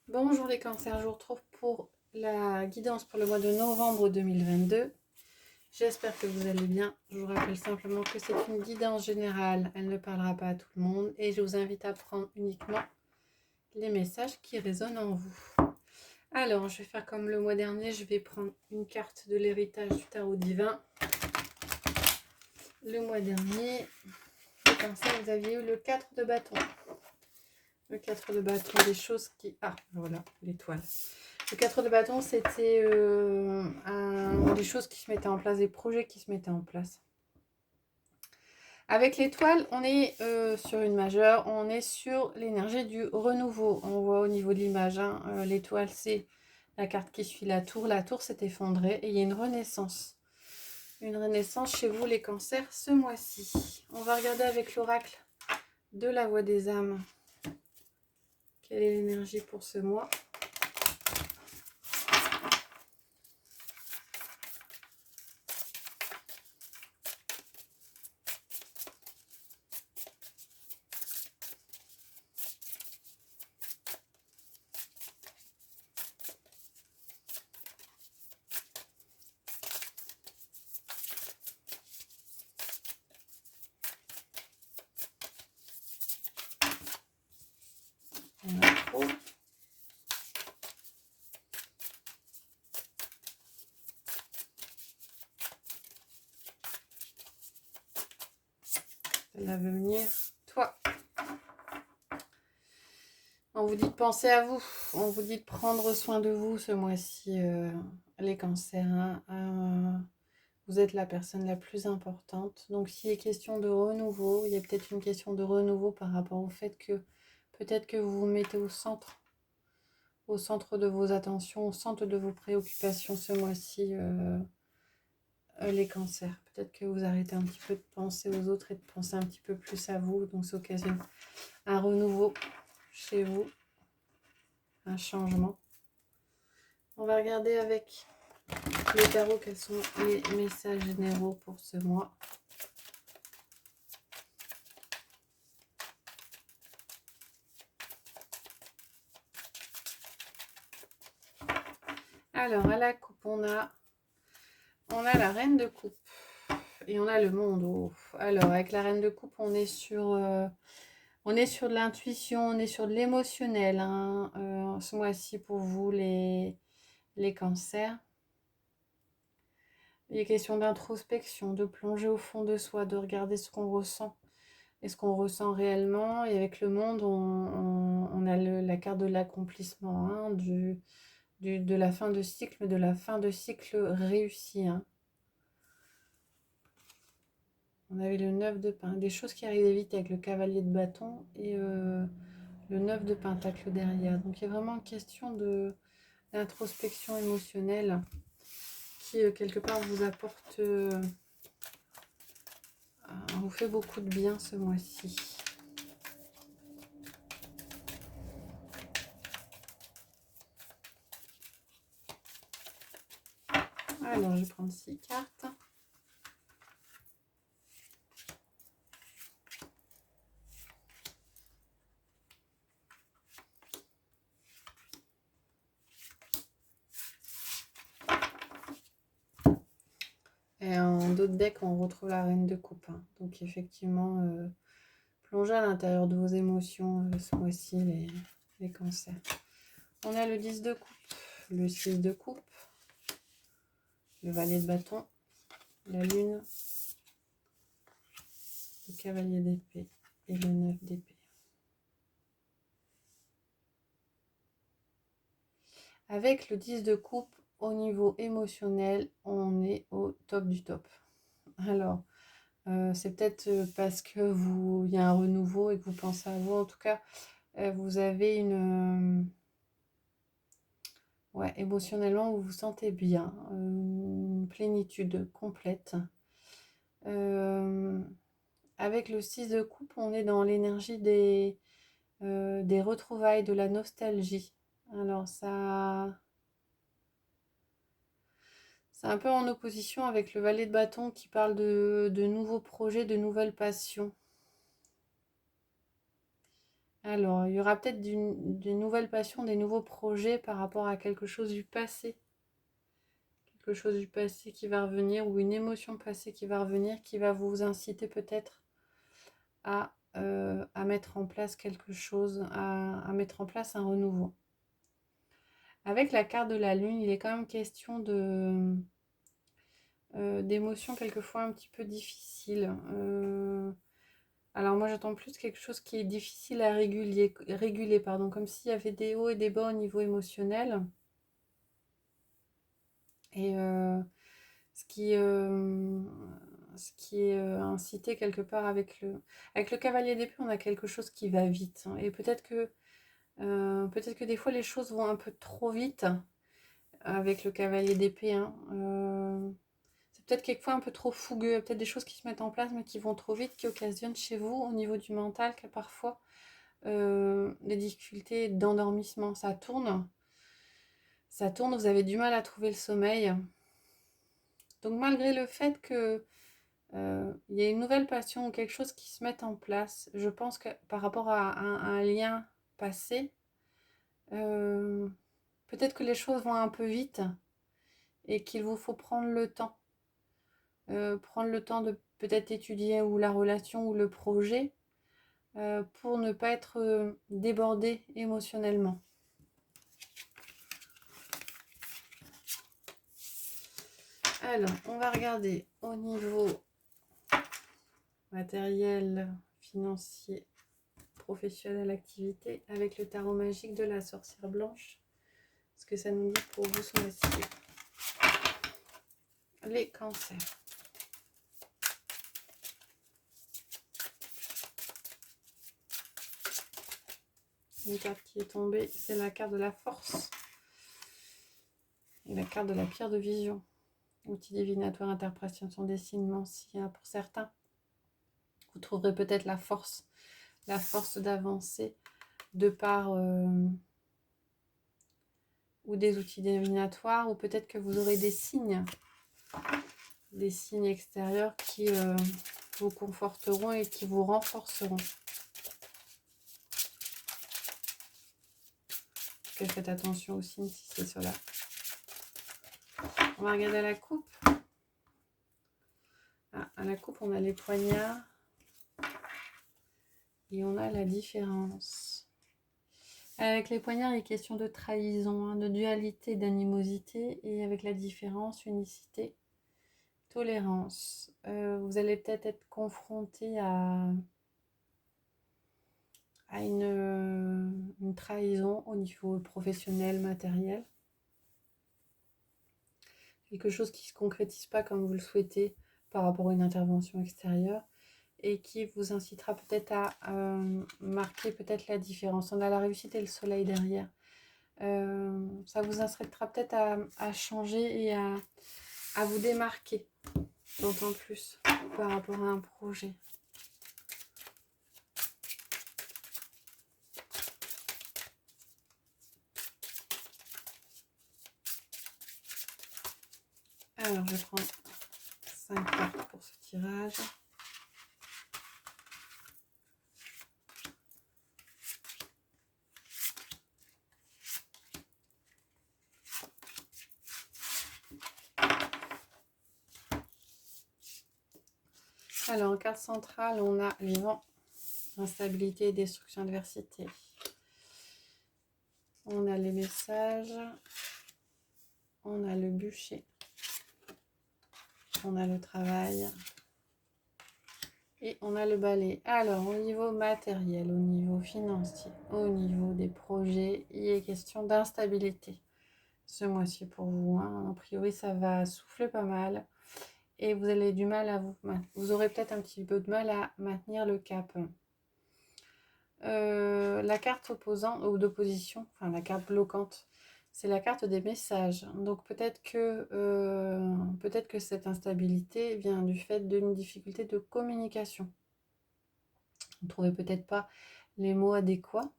Bonjour les cancers, je vous retrouve pour la guidance pour le mois de novembre 2022. J'espère que vous allez bien. Je vous rappelle simplement que c'est une guidance générale, elle ne parlera pas à tout le monde et je vous invite à prendre uniquement les messages qui résonnent en vous. Alors, je vais faire comme le mois dernier, je vais prendre une carte de l'héritage du tarot divin. Le mois dernier, les cancers, vous aviez eu le 4 de bâton. Le 4 de bâton, des choses qui... Ah, voilà, l'étoile. Le 4 de bâton, c'était des choses qui se mettaient en place, des projets qui se mettaient en place. Avec l'étoile, on est sur une majeure, on est sur l'énergie du renouveau. On voit au niveau de l'image, hein, l'étoile, c'est la carte qui suit la tour. La tour s'est effondrée et il y a une renaissance. Une renaissance chez vous, les cancers, ce mois-ci. On va regarder avec l'oracle de la voix des âmes. Quelle est l'énergie pour ce mois ? On a trop. L'avenir, toi. On vous dit de penser à vous. On vous dit de prendre soin de vous ce mois-ci, les cancers. Hein. Vous êtes la personne la plus importante. Donc, s'il est question de renouveau, il y a peut-être une question de renouveau par rapport au fait que peut-être que vous vous mettez au centre de vos attentions, au centre de vos préoccupations ce mois-ci, les cancers. Peut-être que vous arrêtez un petit peu de penser aux autres et de penser un petit peu plus à vous. Donc, ça occasionne un renouveau chez vous, un changement. On va regarder avec le tarot quels sont les messages généraux pour ce mois. Alors, à la coupe, on a la reine de coupe et on a le monde. Oh. Alors, avec la reine de coupe, on est sur de l'intuition, on est sur de l'émotionnel. Hein, ce mois-ci, pour vous, les cancers. Il est question d'introspection, de plonger au fond de soi, de regarder ce qu'on ressent et ce qu'on ressent réellement. Et avec le monde, on a la carte de l'accomplissement, hein, de la fin de cycle, mais de la fin de cycle réussi. Hein. On avait le 9 de pentacle, des choses qui arrivaient vite avec le cavalier de bâton et le 9 de pentacle derrière. Donc il y a vraiment une question d'introspection émotionnelle qui quelque part vous apporte, vous fait beaucoup de bien ce mois-ci. Alors je vais prendre 6 cartes. Et en d'autres decks, on retrouve la reine de coupe. Hein. Donc effectivement, plongez à l'intérieur de vos émotions ce mois-ci, les cancers. On a le 10 de coupe, le 6 de coupe, le valet de bâton, la lune, le cavalier d'épée et le 9 d'épée. Avec le 10 de coupe, au niveau émotionnel, on est au top du top. Alors, c'est peut-être parce que il y a un renouveau et que vous pensez à vous. En tout cas, vous avez une... ouais, émotionnellement, vous vous sentez bien. Une plénitude complète. Avec le 6 de coupe, on est dans l'énergie des retrouvailles, de la nostalgie. Alors, ça... c'est un peu en opposition avec le valet de bâton qui parle de nouveaux projets, de nouvelles passions. Alors, il y aura peut-être des nouvelles passions, des nouveaux projets par rapport à quelque chose du passé. Quelque chose du passé qui va revenir ou une émotion passée qui va revenir, qui va vous inciter peut-être à mettre en place quelque chose, à mettre en place un renouveau. Avec la carte de la lune, il est quand même question d'émotions quelquefois un petit peu difficiles. Alors moi j'attends plus quelque chose qui est difficile à réguler pardon, comme s'il y avait des hauts et des bas au niveau émotionnel. Et ce qui, est incité quelque part avec le cavalier d'épée, on a quelque chose qui va vite. Et peut-être que des fois les choses vont un peu trop vite avec le cavalier d'épée. C'est peut-être quelquefois un peu trop fougueux, peut-être des choses qui se mettent en place mais qui vont trop vite, qui occasionnent chez vous au niveau du mental que parfois des difficultés d'endormissement. Ça tourne, vous avez du mal à trouver le sommeil. Donc malgré le fait que il y a une nouvelle passion ou quelque chose qui se met en place, je pense que par rapport à un lien passé, peut-être que les choses vont un peu vite et qu'il vous faut prendre le temps. Prendre le temps de peut-être étudier ou la relation ou le projet pour ne pas être débordé émotionnellement. Alors, on va regarder au niveau matériel, financier, professionnel, activité, avec le tarot magique de la sorcière blanche. Ce que ça nous dit pour vous ce mois-ci. Les cancers. Une carte qui est tombée, c'est la carte de la force. Et la carte de la pierre de vision. Outil divinatoire, interprétation des signes anciens pour certains. Vous trouverez peut-être la force d'avancer de par ou des outils divinatoires, ou peut-être que vous aurez des signes extérieurs qui vous conforteront et qui vous renforceront. Faites attention aux signes si c'est cela. On va regarder la coupe. À la coupe, on a les poignards et on a la différence. Avec les poignards, il est question de trahison, de dualité, d'animosité, et avec la différence, unicité, tolérance. Vous allez peut-être être confronté à une trahison au niveau professionnel, matériel. Quelque chose qui ne se concrétise pas comme vous le souhaitez par rapport à une intervention extérieure et qui vous incitera peut-être à marquer peut-être la différence. On a la réussite et le soleil derrière. Ça vous incitera peut-être à changer et à vous démarquer d'autant plus par rapport à un projet. Alors, je prends 5 cartes pour ce tirage. Alors, en carte centrale, on a les vents, instabilité, destruction, adversité. On a les messages. On a le bûcher. On a le travail. Et on a le balai. Alors, au niveau matériel, au niveau financier, au niveau des projets, il est question d'instabilité ce mois-ci pour vous. A priori, ça va souffler pas mal. Et vous avez du mal à vous aurez peut-être un petit peu de mal à maintenir le cap. La carte opposante ou d'opposition, enfin la carte bloquante, c'est la carte des messages. Donc peut-être que cette instabilité vient du fait d'une difficulté de communication. Vous ne trouvez peut-être pas les mots adéquats.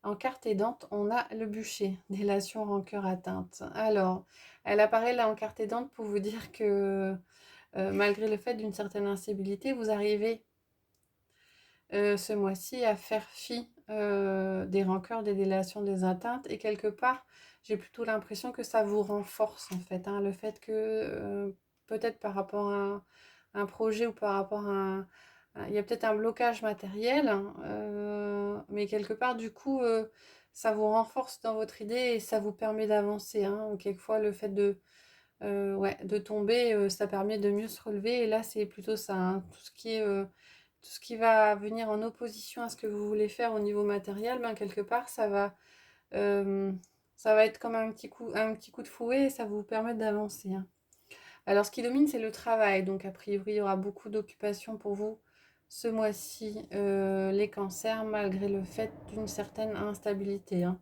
En carte aidante, on a le bûcher, délation, rancœur, atteinte. Alors, elle apparaît là en carte aidante pour vous dire que malgré le fait d'une certaine instabilité, vous arrivez ce mois-ci à faire fi des rancœurs, des délations, des atteintes. Et quelque part, j'ai plutôt l'impression que ça vous renforce en fait, hein, le fait que peut-être par rapport à un projet ou par rapport il y a peut-être un blocage matériel, hein, mais quelque part, du coup, ça vous renforce dans votre idée et ça vous permet d'avancer, hein. Ou quelquefois, le fait ouais, de tomber, ça permet de mieux se relever. Et là, c'est plutôt ça, hein. Tout ce qui va venir en opposition à ce que vous voulez faire au niveau matériel, ben, quelque part, euh, ça va être comme un petit coup de fouet et ça va vous permettre d'avancer, hein. Alors, ce qui domine, c'est le travail. Donc, a priori, il y aura beaucoup d'occupations pour vous ce mois-ci, les cancers, malgré le fait d'une certaine instabilité, hein.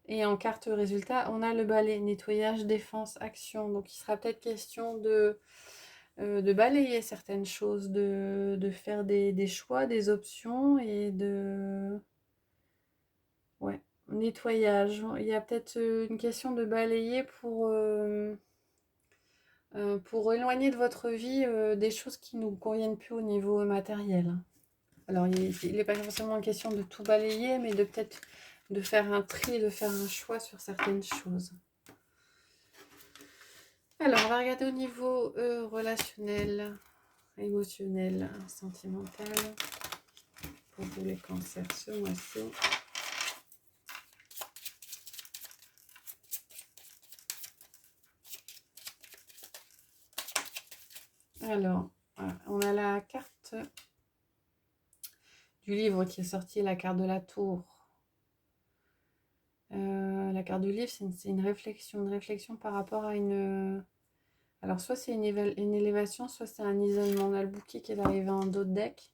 Et en carte résultat, on a le balai, nettoyage, défense, action. Donc, il sera peut-être question de balayer certaines choses, de faire des choix, des options et de... Ouais, nettoyage. Il y a peut-être une question de balayer pour éloigner de votre vie des choses qui ne nous conviennent plus au niveau matériel. Alors, il n'est pas forcément question de tout balayer, mais de peut-être de faire un tri, de faire un choix sur certaines choses. Alors, on va regarder au niveau relationnel, émotionnel, sentimental, pour vous les cancers ce mois-ci. Alors, voilà, on a la carte du livre qui est sorti, la carte de la tour. La carte du livre, c'est une réflexion par rapport à une... Alors, soit c'est une élévation, soit c'est un isolement. On a le bouquet qui est arrivé en dos de deck.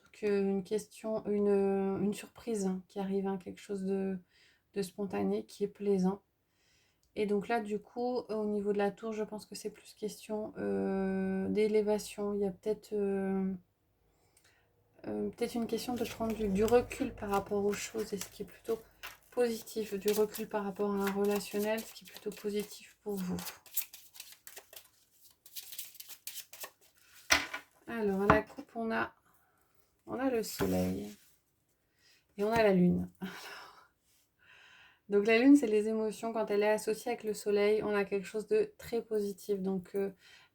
Donc, une question, une surprise, hein, qui arrive, hein, quelque chose de spontané, qui est plaisant. Et donc là, du coup, au niveau de la tour, je pense que c'est plus question d'élévation. Il y a peut-être peut-être une question de prendre du recul par rapport aux choses, et ce qui est plutôt positif, du recul par rapport à un relationnel, ce qui est plutôt positif pour vous. Alors, à la coupe, on a le soleil et on a la lune. Donc la lune, c'est les émotions. Quand elle est associée avec le soleil, on a quelque chose de très positif. Donc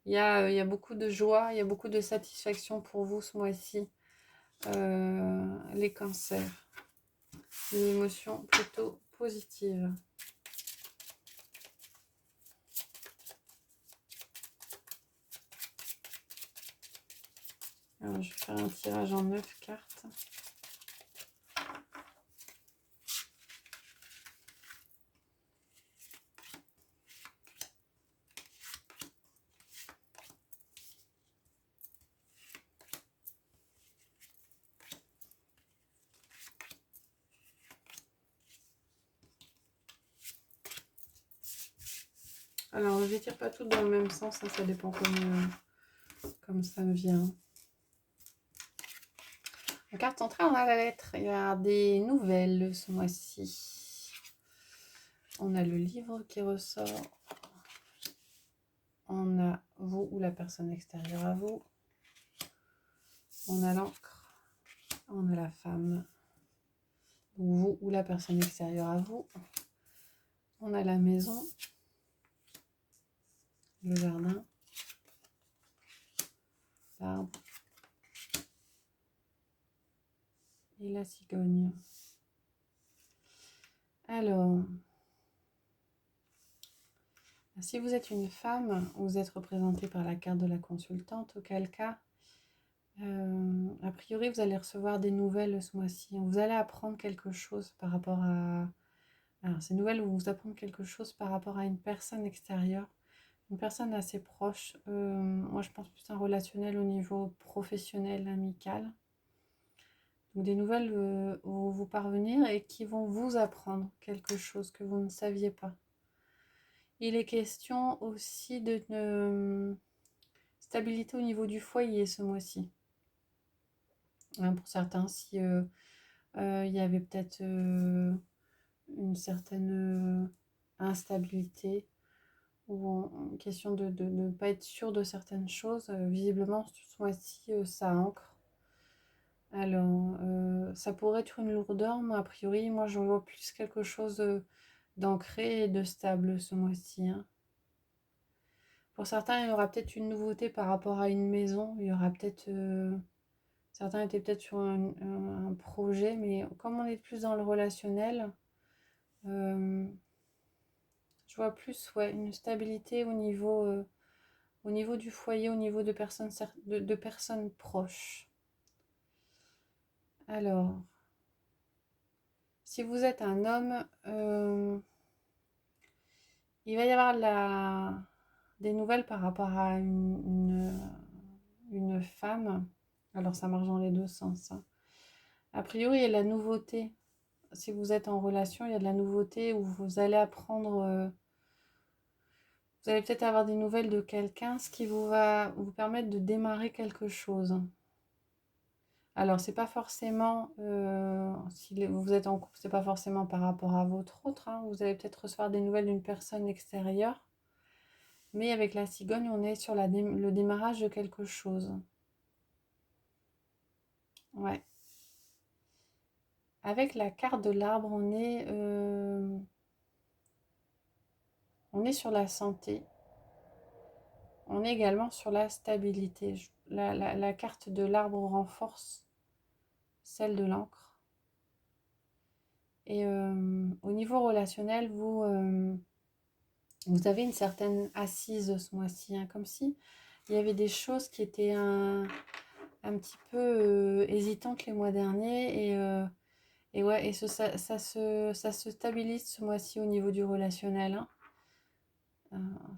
il y a beaucoup de joie, il y a beaucoup de satisfaction pour vous ce mois-ci, les cancers. Une émotion plutôt positive. Alors, je vais faire un tirage en 9 cartes. Alors, je ne les tire pas toutes dans le même sens, hein, ça dépend comme ça me vient. En carte centrale, on a la lettre. Il y a des nouvelles ce mois-ci. On a le livre qui ressort. On a vous ou la personne extérieure à vous. On a l'encre. On a la femme. Donc vous ou la personne extérieure à vous. On a la maison. Le jardin. L'arbre. Et la cigogne. Alors, si vous êtes une femme, vous êtes représentée par la carte de la consultante, auquel cas, a priori, vous allez recevoir des nouvelles ce mois-ci. Vous allez apprendre quelque chose par rapport à... Alors, ces nouvelles vont vous apprendre quelque chose par rapport à une personne extérieure, une personne assez proche. Moi, je pense plus un relationnel au niveau professionnel, amical. Donc, des nouvelles vont vous parvenir et qui vont vous apprendre quelque chose que vous ne saviez pas. Il est question aussi de stabilité au niveau du foyer ce mois-ci. Hein, pour certains, si il y avait peut-être une certaine instabilité ou une question de ne pas être sûr de certaines choses, visiblement ce mois-ci, ça ancre. Alors, ça pourrait être une lourdeur, mais a priori, moi, je vois plus quelque chose d'ancré et de stable ce mois-ci, hein. Pour certains, il y aura peut-être une nouveauté par rapport à une maison. Il y aura peut-être... certains étaient peut-être sur un projet, mais comme on est plus dans le relationnel, euh, je vois plus ouais, une stabilité au niveau du foyer, au niveau de de personnes proches. Alors, si vous êtes un homme, il va y avoir des nouvelles par rapport à une femme. Alors, ça marche dans les deux sens, hein. A priori, il y a de la nouveauté. Si vous êtes en relation, il y a de la nouveauté où vous allez apprendre, vous allez peut-être avoir des nouvelles de quelqu'un, ce qui va vous permettre de démarrer quelque chose. Alors, c'est pas forcément, si vous êtes en couple, c'est pas forcément par rapport à votre autre, hein. Vous allez peut-être recevoir des nouvelles d'une personne extérieure. Mais avec la cigogne, on est sur le démarrage de quelque chose. Ouais. Avec la carte de l'arbre, on est sur la santé. On est également sur la stabilité. La carte de l'arbre renforce celle de l'encre. Et au niveau relationnel, vous avez une certaine assise ce mois-ci, hein, comme si il y avait des choses qui étaient un petit peu hésitantes les mois derniers. Et ouais, et ça se stabilise ce mois-ci au niveau du relationnel, hein.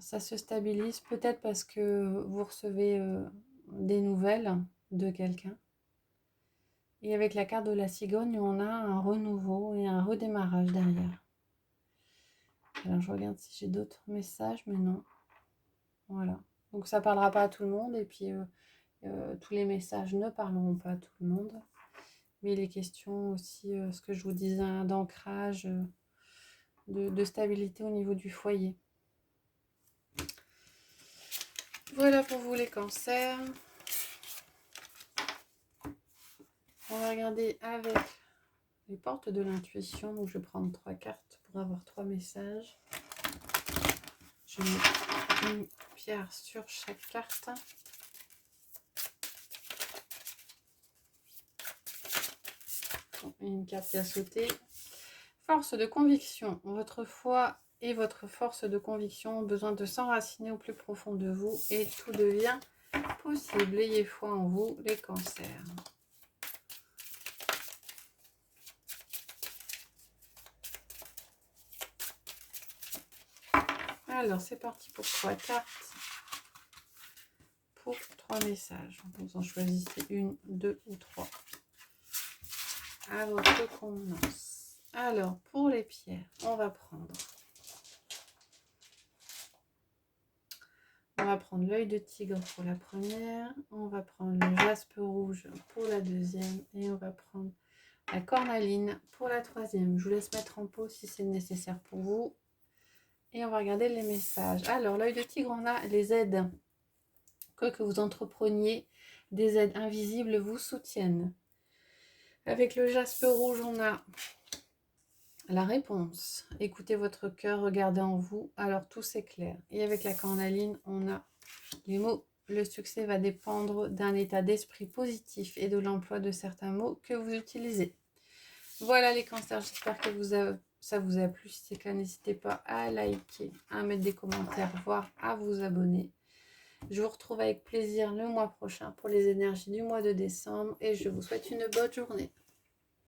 Ça se stabilise peut-être parce que vous recevez des nouvelles de quelqu'un. Et avec la carte de la cigogne, on a un renouveau et un redémarrage derrière. Alors je regarde si j'ai d'autres messages, mais non. Voilà. Donc ça ne parlera pas à tout le monde. Et puis tous les messages ne parleront pas à tout le monde. Mais les questions aussi, ce que je vous disais, hein, d'ancrage, de stabilité au niveau du foyer. Voilà pour vous les cancers. On va regarder avec les portes de l'intuition. Donc je vais prendre 3 cartes pour avoir 3 messages. Je mets une pierre sur chaque carte. Et une carte qui a sauté. Force de conviction. Votre foi et votre force de conviction ont besoin de s'enraciner au plus profond de vous et tout devient possible. Ayez foi en vous, les cancers. Alors, c'est parti pour 3 cartes. Pour 3 messages. Vous en choisissez une, 2 ou 3. À votre convenance. Alors, pour les pierres, on va prendre l'œil de tigre pour la première. On va prendre le jaspe rouge pour la deuxième. Et on va prendre la cornaline pour la troisième. Je vous laisse mettre en pause si c'est nécessaire pour vous. Et on va regarder les messages. Alors, l'œil de tigre, on a les aides. Quoi que vous entrepreniez, des aides invisibles vous soutiennent. Avec le jaspe rouge, on a la réponse. Écoutez votre cœur, regardez en vous, alors tout s'éclaire. Et avec la cornaline, on a les mots. Le succès va dépendre d'un état d'esprit positif et de l'emploi de certains mots que vous utilisez. Voilà les cancers, j'espère que ça vous a plu. Si c'est le cas, n'hésitez pas à liker, à mettre des commentaires, voire à vous abonner. Je vous retrouve avec plaisir le mois prochain pour les énergies du mois de décembre et je vous souhaite une bonne journée.